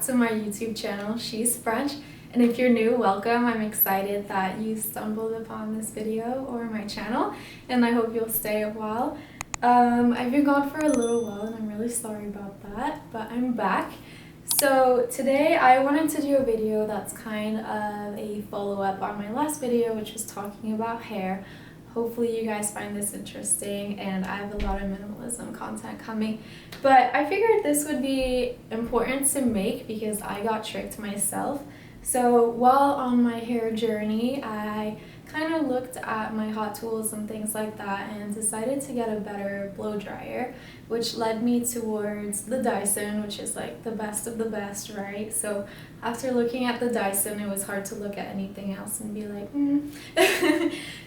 to my YouTube channel, She's French. And if you're new, welcome. I'm excited that you stumbled upon this video or my channel, and I hope you'll stay a while. I've been gone for a little while and I'm really sorry about that, but I'm back. So today I wanted to do a video that's kind of a follow-up on my last video, which was talking about hair. Hopefully you guys find this interesting, and I have a lot of minimalism content coming. But I figured this would be important to make because I got tricked myself. So while on my hair journey, I kind of looked at my hot tools and things like that and decided to get a better blow dryer, which led me towards the Dyson, which is like the best of the best, right? So after looking at the Dyson, it was hard to look at anything else and be like,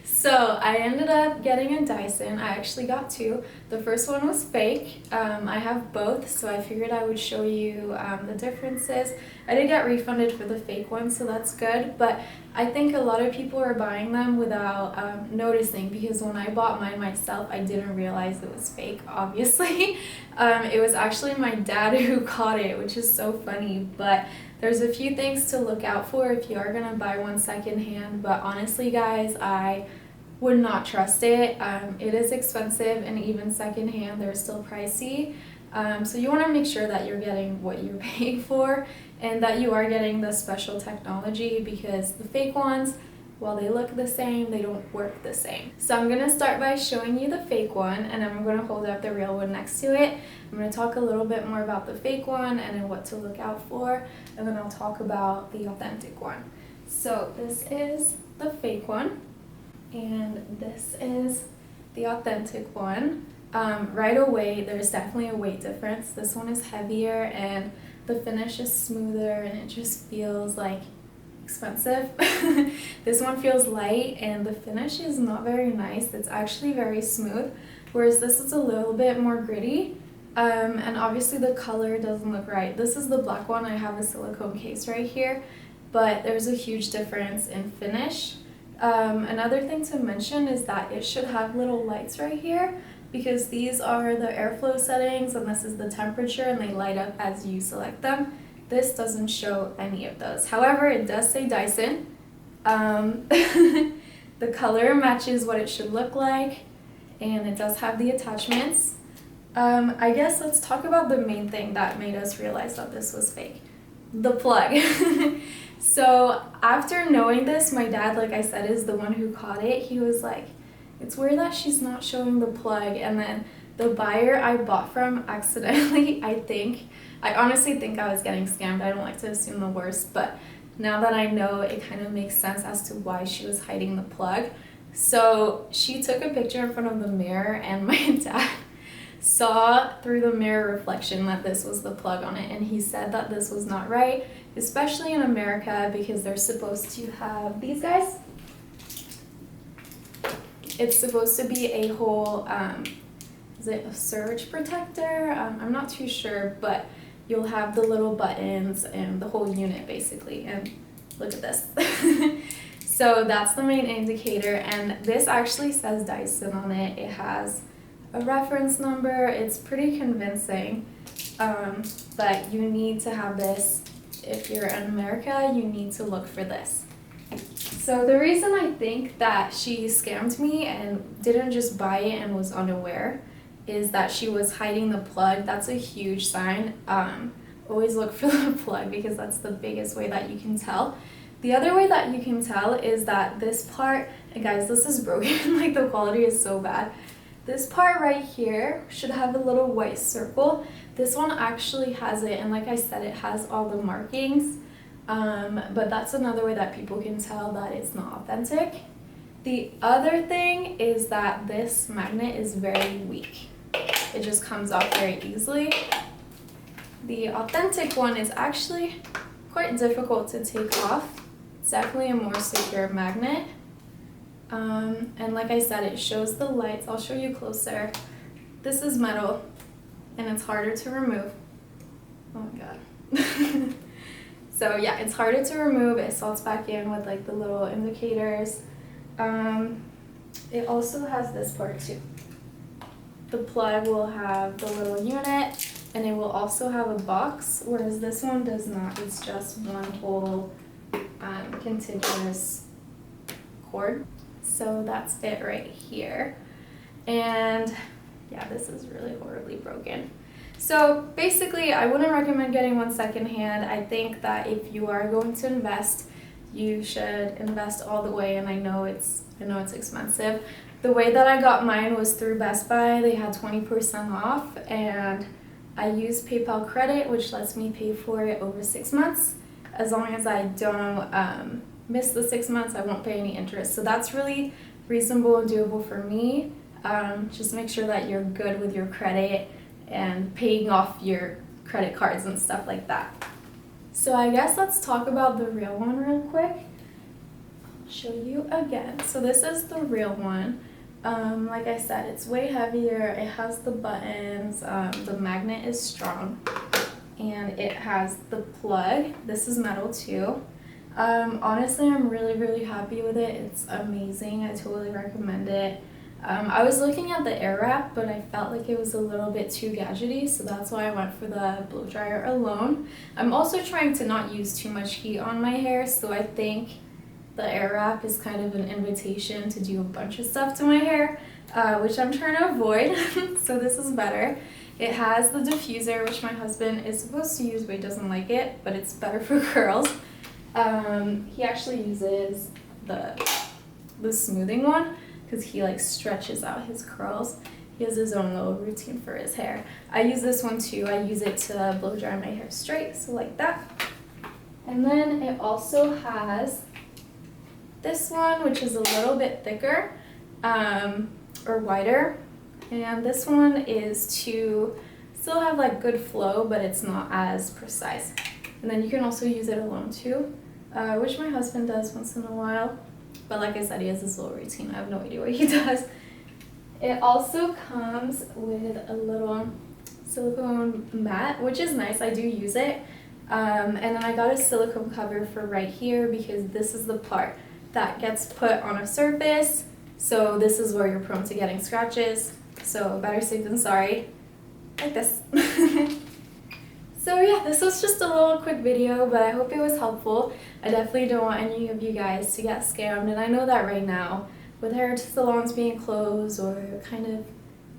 So I ended up getting a Dyson. I actually got two. The first one was fake. I have both, so I figured I would show you the differences. I did get refunded for the fake one, so that's good, but I think a lot of people are buying them without noticing, because when I bought mine myself, I didn't realize it was fake, obviously. It was actually my dad who caught it, which is so funny, but there's a few things to look out for if you are gonna buy one secondhand. But honestly, guys, I would not trust it. It is expensive, and even secondhand, they're still pricey. So you want to make sure that you're getting what you're paying for, and that you are getting the special technology, because the fake ones, while they look the same, they don't work the same. So I'm going to start by showing you the fake one, and then I'm going to hold up the real one next to it. I'm going to talk a little bit more about the fake one and then what to look out for, and then I'll talk about the authentic one. So this is the fake one, and this is the authentic one. Right away, there's definitely a weight difference. This one is heavier and the finish is smoother, and it just feels like expensive. This one feels light and the finish is not very nice. It's actually very smooth, whereas this is a little bit more gritty. And obviously the color doesn't look right. This is the black one. I have a silicone case right here, but there's a huge difference in finish. Another thing to mention is that it should have little lights right here, because these are the airflow settings and this is the temperature, and they light up as you select them. This doesn't show any of those. However, it does say Dyson. The color matches what it should look like, and it does have the attachments. I guess let's talk about the main thing that made us realize that this was fake. The plug. So after knowing this, my dad, like I said, is the one who caught it. He was like, it's weird that she's not showing the plug. And then the buyer I bought from accidentally, I honestly think I was getting scammed. I don't like to assume the worst, but now that I know, it kind of makes sense as to why she was hiding the plug. So she took a picture in front of the mirror, and my dad saw through the mirror reflection that this was the plug on it, and he said that this was not right, especially in America, because they're supposed to have these guys. It's supposed to be a whole, is it a surge protector? I'm not too sure, but you'll have the little buttons and the whole unit basically, and look at this. So that's the main indicator, and this actually says Dyson on it. It has a reference number. It's pretty convincing, but you need to have this. If you're in America, you need to look for this. So the reason I think that she scammed me and didn't just buy it and was unaware is that she was hiding the plug. That's a huge sign. Always look for the plug, because that's the biggest way that you can tell. The other way that you can tell is that this part, and guys, this is broken, like the quality is so bad. This part right here should have a little white circle. This one actually has it, and like I said, it has all the markings. But that's another way that people can tell that it's not authentic. The other thing is that this magnet is very weak. It just comes off very easily. The authentic one is actually quite difficult to take off. It's definitely a more secure magnet. And like I said, it shows the lights. I'll show you closer. This is metal, and it's harder to remove. Oh my god. So yeah, it's harder to remove. It slots back in with like the little indicators. It also has this part too. The plug will have the little unit, and it will also have a box, whereas this one does not. It's just one whole continuous cord. So that's it right here. And yeah, this is really horribly broken. So basically, I wouldn't recommend getting one secondhand. I think that if you are going to invest, you should invest all the way, and I know it's expensive. The way that I got mine was through Best Buy. They had 20% off, and I use PayPal credit, which lets me pay for it over 6 months. As long as I don't miss the 6 months, I won't pay any interest. So that's really reasonable and doable for me. Just make sure that you're good with your credit and paying off your credit cards and stuff like that. So I guess let's talk about the real one real quick. I'll show you again. So this is the real one. Like I said, it's way heavier. It has the buttons. The magnet is strong, and it has the plug. This is metal too. Honestly, I'm really happy with it. It's amazing. I totally recommend it. I was looking at the air wrap, but I felt like it was a little bit too gadgety, so that's why I went for the blow dryer alone. I'm also trying to not use too much heat on my hair, so I think the air wrap is kind of an invitation to do a bunch of stuff to my hair, which I'm trying to avoid, so this is better. It has the diffuser, which my husband is supposed to use, but he doesn't like it, but it's better for curls. He actually uses the smoothing one, because he like stretches out his curls. He has his own little routine for his hair. I use this one too. I use it to blow dry my hair straight, so like that. And then it also has this one, which is a little bit thicker or wider. And this one is to still have like good flow, but it's not as precise. And then you can also use it alone too, which my husband does once in a while. But like I said, he has this little routine. I have no idea what he does. It also comes with a little silicone mat, which is nice. I do use it. And then I got a silicone cover for right here, because this is the part that gets put on a surface. So this is where you're prone to getting scratches. So better safe than sorry. Like this. So yeah, this was just a little quick video, but I hope it was helpful. I definitely don't want any of you guys to get scammed, and I know that right now, with hair salons being closed or kind of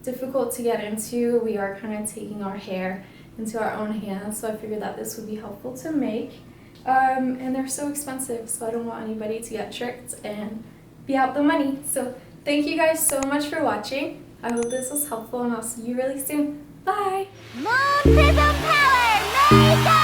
difficult to get into, we are kind of taking our hair into our own hands, so I figured that this would be helpful to make. And they're so expensive, so I don't want anybody to get tricked and be out the money. So thank you guys so much for watching. I hope this was helpful, and I'll see you really soon. Bye! Moon Prism Power Makeup!